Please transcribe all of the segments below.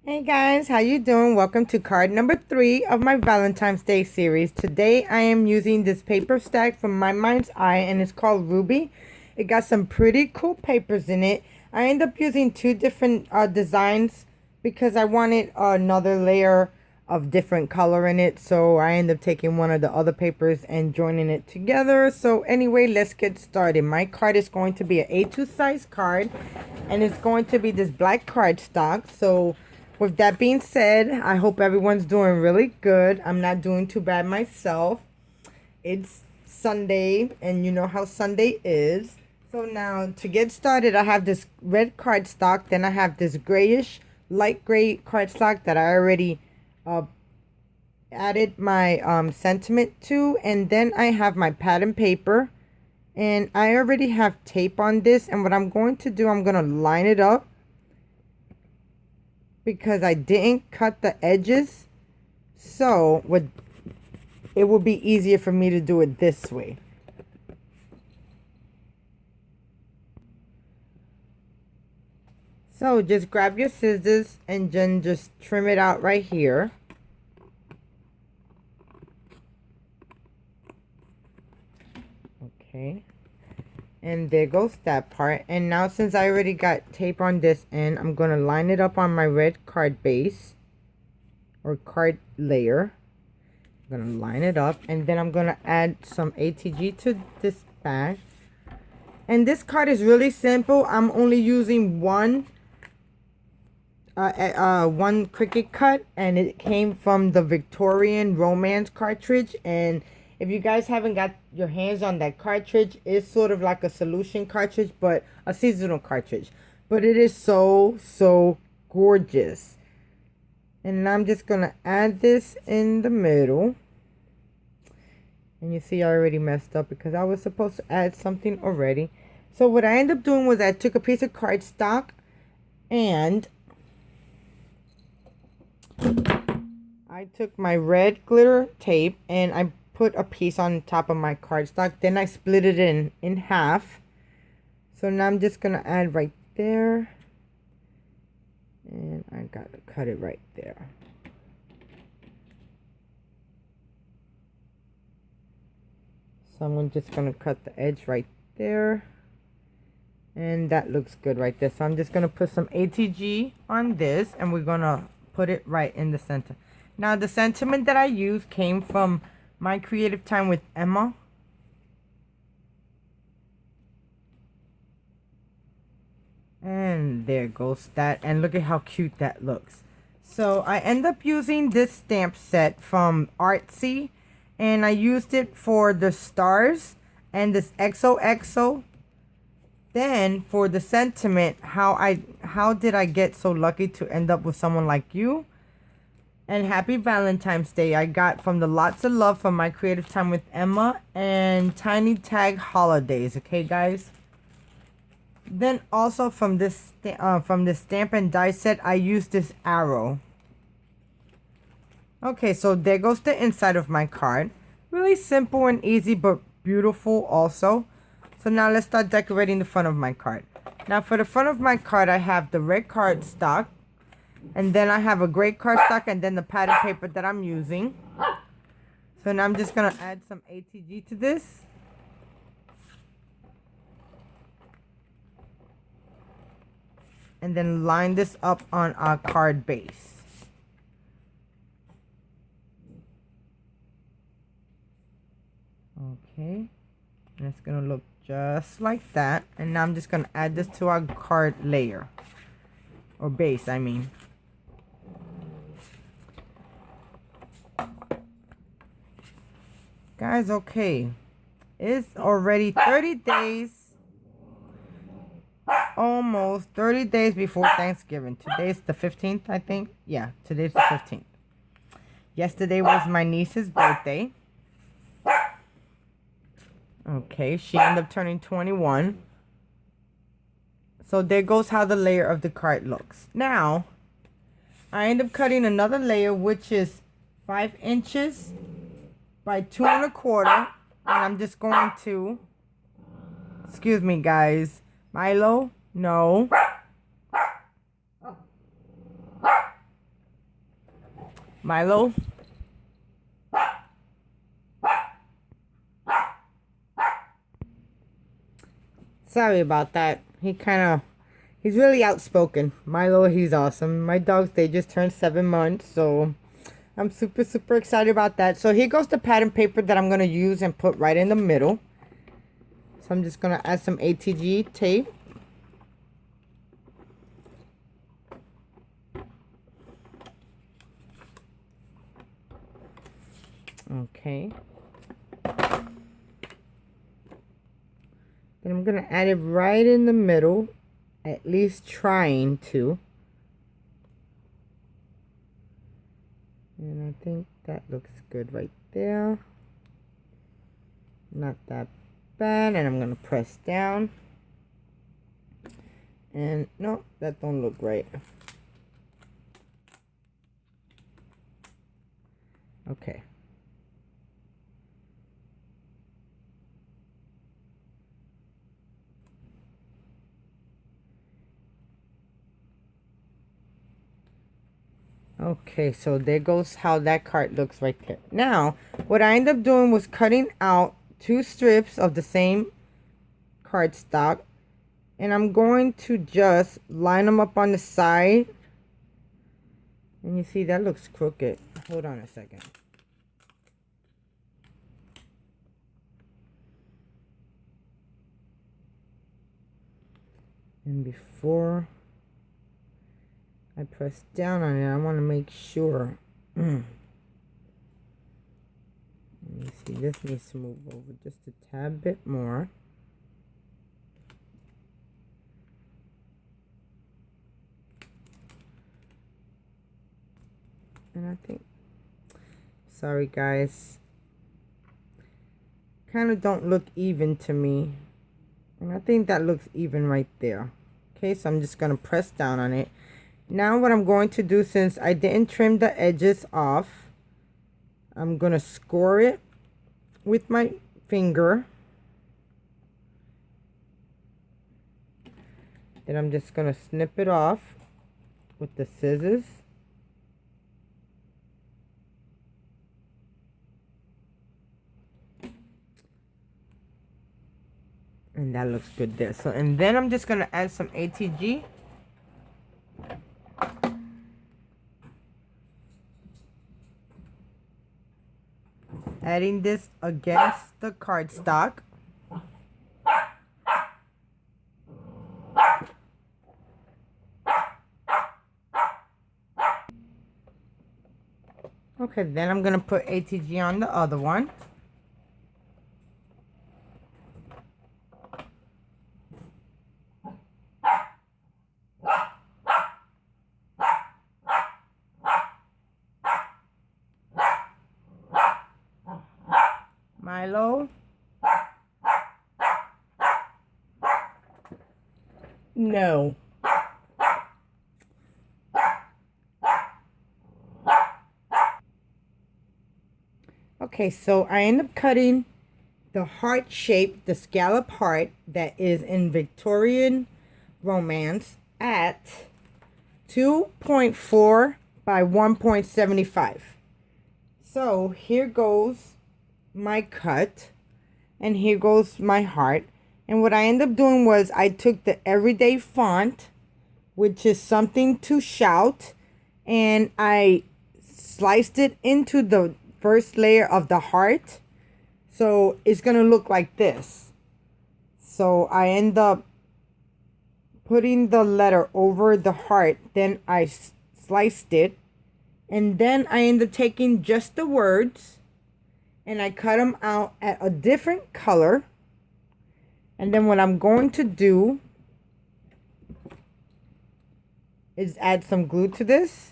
Hey guys, how you doing? Welcome to card number 3 of my Valentine's Day series. Today I am using this paper stack from My Mind's Eye and it's called Ruby. It got some pretty cool papers in it. I end up using two different designs because I wanted another layer of different color in it. So I end up taking one of the other papers and joining it together. So anyway, let's get started. My card is going to be an A2 size card and it's going to be this black cardstock. So with that being said, I hope everyone's doing really good. I'm not doing too bad myself. It's Sunday, and you know how Sunday is. So now, to get started, I have this red cardstock. Then I have this grayish, light gray cardstock that I already uh, added my sentiment to. And then I have my pattern paper. And I already have tape on this. And what I'm going to do, I'm going to line it up because I didn't cut the edges, so it will be easier for me to do it this way. So just grab your scissors and then just trim it out right here. Okay. And there goes that part. And now since I already got tape on this end, I'm going to line it up on my red card base or card layer. I'm going to line it up and then I'm going to add some ATG to this bag. And this card is really simple. I'm only using one Cricut cut, and it came from the Victorian Romance cartridge. And if you guys haven't got your hands on that cartridge, it's sort of like a solution cartridge, but a seasonal cartridge. But it is so gorgeous. And I'm just going to add this in the middle. And you see I already messed up because I was supposed to add something already. So what I ended up doing was I took a piece of cardstock and I took my red glitter tape and I put a piece on top of my cardstock. Then I split it in half. So now I'm just going to add right there. And I got to cut it right there. So I'm just going to cut the edge right there. And that looks good right there. So I'm just going to put some ATG on this. And we're going to put it right in the center. Now the sentiment that I used came from My Creative Time with Emma. And there goes that. And look at how cute that looks. So I end up using this stamp set from Artsy. And I used it for the stars and this XOXO. Then for the sentiment, how did I get so lucky to end up with someone like you? And happy Valentine's Day. I got from the Lots of Love from My Creative Time with Emma and Tiny Tag Holidays. Okay, guys. Then also from this stamp and die set, I used this arrow. Okay, so there goes the inside of my card. Really simple and easy, but beautiful also. So now let's start decorating the front of my card. Now for the front of my card, I have the red cardstock. And then I have a gray cardstock and then the pattern paper that I'm using. So now I'm just going to add some ATG to this. And then line this up on our card base. Okay. And it's going to look just like that. And now I'm just going to add this to our card layer. Or base, I mean. Guys, okay. It's already 30 days. Almost 30 days before Thanksgiving. Today's the 15th, I think. Yeah, today's the 15th. Yesterday was my niece's birthday. Okay, she ended up turning 21. So there goes how the layer of the card looks. Now, I end up cutting another layer, which is 5 inches by 2 1/4. And I'm just going to, excuse me guys, Milo, no. Milo. Sorry about that. He's really outspoken. Milo, he's awesome. My dogs, they just turned 7 months, so I'm super, super excited about that. So here goes the pattern paper that I'm going to use and put right in the middle. So I'm just going to add some ATG tape. Okay. Then I'm going to add it right in the middle, at least trying to. And I think that looks good right there. Not that bad. And I'm going to press down. And no, that don't look right. Okay. Okay, so there goes how that card looks right there. Now, what I ended up doing was cutting out 2 strips of the same cardstock. And I'm going to just line them up on the side. And you see, that looks crooked. Hold on a second. And before I press down on it, I want to make sure. You see, this needs to move over just a tad bit more. And I think, sorry guys, kind of don't look even to me. And I think that looks even right there. Okay, so I'm just going to press down on it. Now what I'm going to do, since I didn't trim the edges off, I'm going to score it with my finger. Then I'm just going to snip it off with the scissors. And that looks good there. So, and then I'm just going to add some ATG. Adding this against the cardstock. Okay, then I'm going to put ATG on the other one. Milo. No. Okay, so I end up cutting the heart shape, the scallop heart that is in Victorian romance at 2.4 by 1.75. So here goes my cut, and here goes my heart. And what I ended up doing was I took the everyday font, which is something to shout, and I sliced it into the first layer of the heart. So it's gonna look like this. So I end up putting the letter over the heart, then I sliced it, and then I end up taking just the words and I cut them out at a different color. And then what I'm going to do is add some glue to this.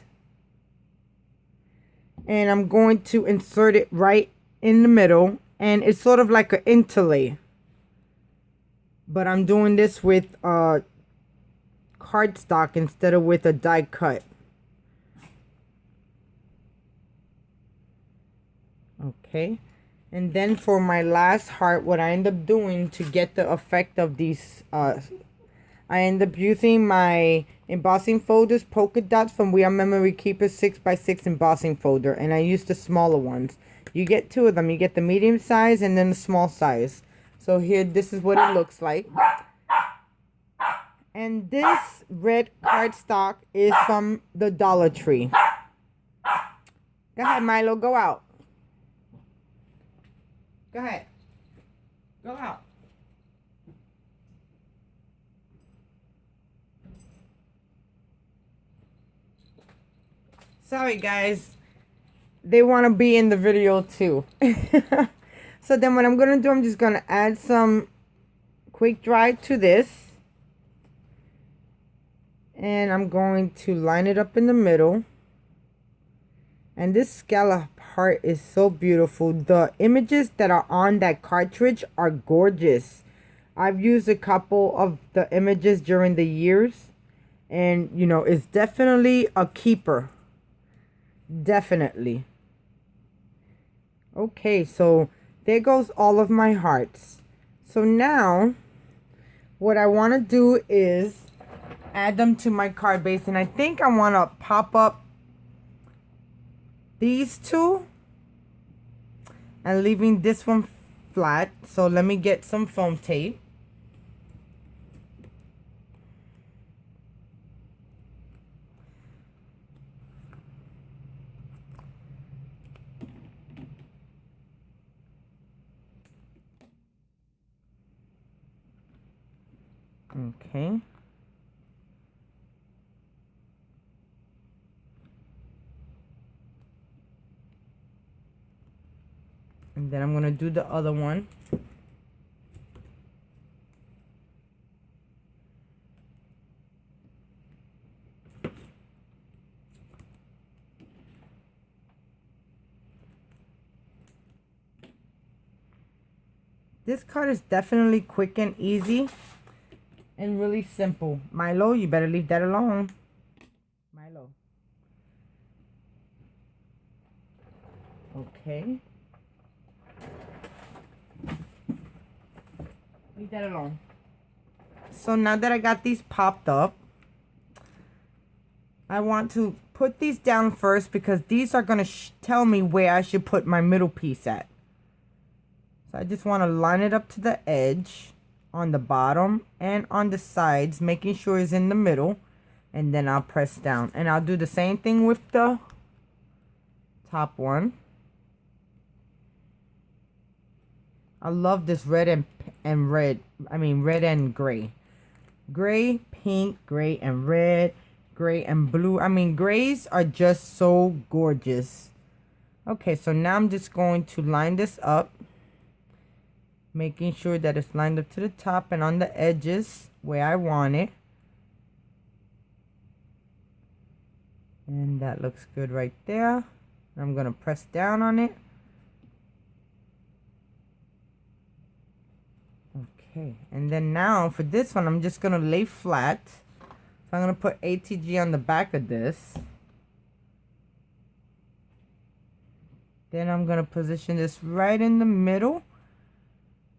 And I'm going to insert it right in the middle. And it's sort of like an interlay. But I'm doing this with cardstock instead of with a die cut. Okay. And then for my last heart, what I end up doing to get the effect of these, I end up using my embossing folders, polka dots from We Are Memory Keepers 6x6 embossing folder, and I used the smaller ones. You get two of them. You get the medium size and then the small size. So here, this is what it looks like. And this red cardstock is from the Dollar Tree. Go ahead, Milo, go out. Go ahead. Go out. Sorry, guys. They want to be in the video too. So then what I'm going to do, I'm just going to add some quick dry to this. And I'm going to line it up in the middle. And this scallop heart is so beautiful. The images that are on that cartridge are gorgeous. I've used a couple of the images during the years. And, you know, it's definitely a keeper. Definitely. Okay, so there goes all of my hearts. So now, what I want to do is add them to my card base. And I think I want to pop up these two and leaving this one flat. So let me get some foam tape. Okay. And then I'm going to do the other one. This card is definitely quick and easy and really simple. Milo, you better leave that alone. Milo. Okay. Leave that alone. So now that I got these popped up, I want to put these down first because these are going to tell me where I should put my middle piece at. So I just want to line it up to the edge on the bottom and on the sides, making sure it's in the middle, and then I'll press down. And I'll do the same thing with the top one. I love this red and red. I mean red and gray. Gray, pink, gray and red, gray and blue. I mean grays are just so gorgeous. Okay, so now I'm just going to line this up, making sure that it's lined up to the top and on the edges where I want it. And that looks good right there. I'm going to press down on it. Okay, and then now for this one, I'm just going to lay flat. So I'm going to put ATG on the back of this. Then I'm going to position this right in the middle,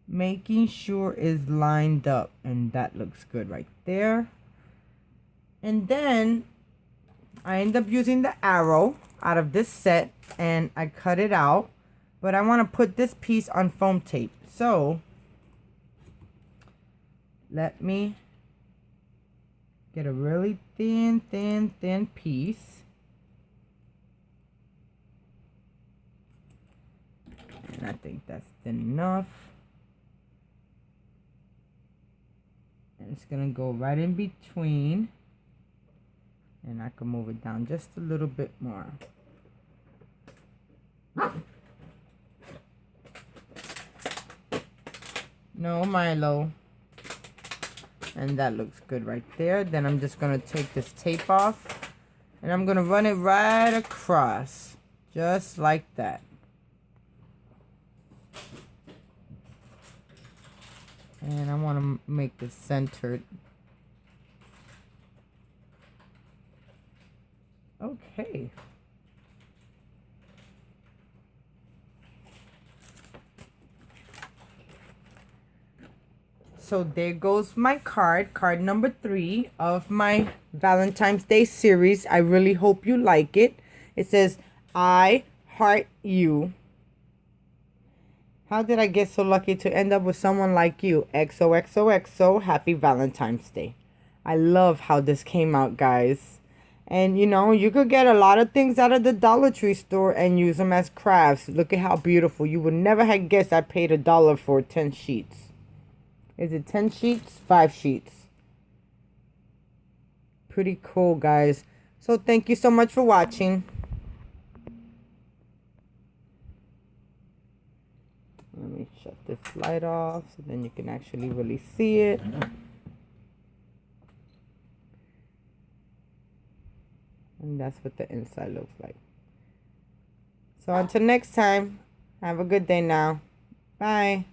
making sure it's lined up. And that looks good right there. And then I end up using the arrow out of this set and I cut it out. But I want to put this piece on foam tape. So let me get a really thin piece. And I think that's thin enough. And it's going to go right in between. And I can move it down just a little bit more. No, Milo. And that looks good right there. Then I'm just going to take this tape off. And I'm going to run it right across. Just like that. And I want to make this centered. Okay. So there goes my card number 3 of my Valentine's Day series. I really hope you like it. It says, I heart you. How did I get so lucky to end up with someone like you? XOXOXO, happy Valentine's Day. I love how this came out, guys. And you know, you could get a lot of things out of the Dollar Tree store and use them as crafts. Look at how beautiful. You would never have guessed I paid $1 for 10 sheets. Is it 10 sheets? 5 sheets. Pretty cool, guys. So thank you so much for watching. Let me shut this light off so then you can actually really see it. And that's what the inside looks like. So until next time, have a good day now. Bye.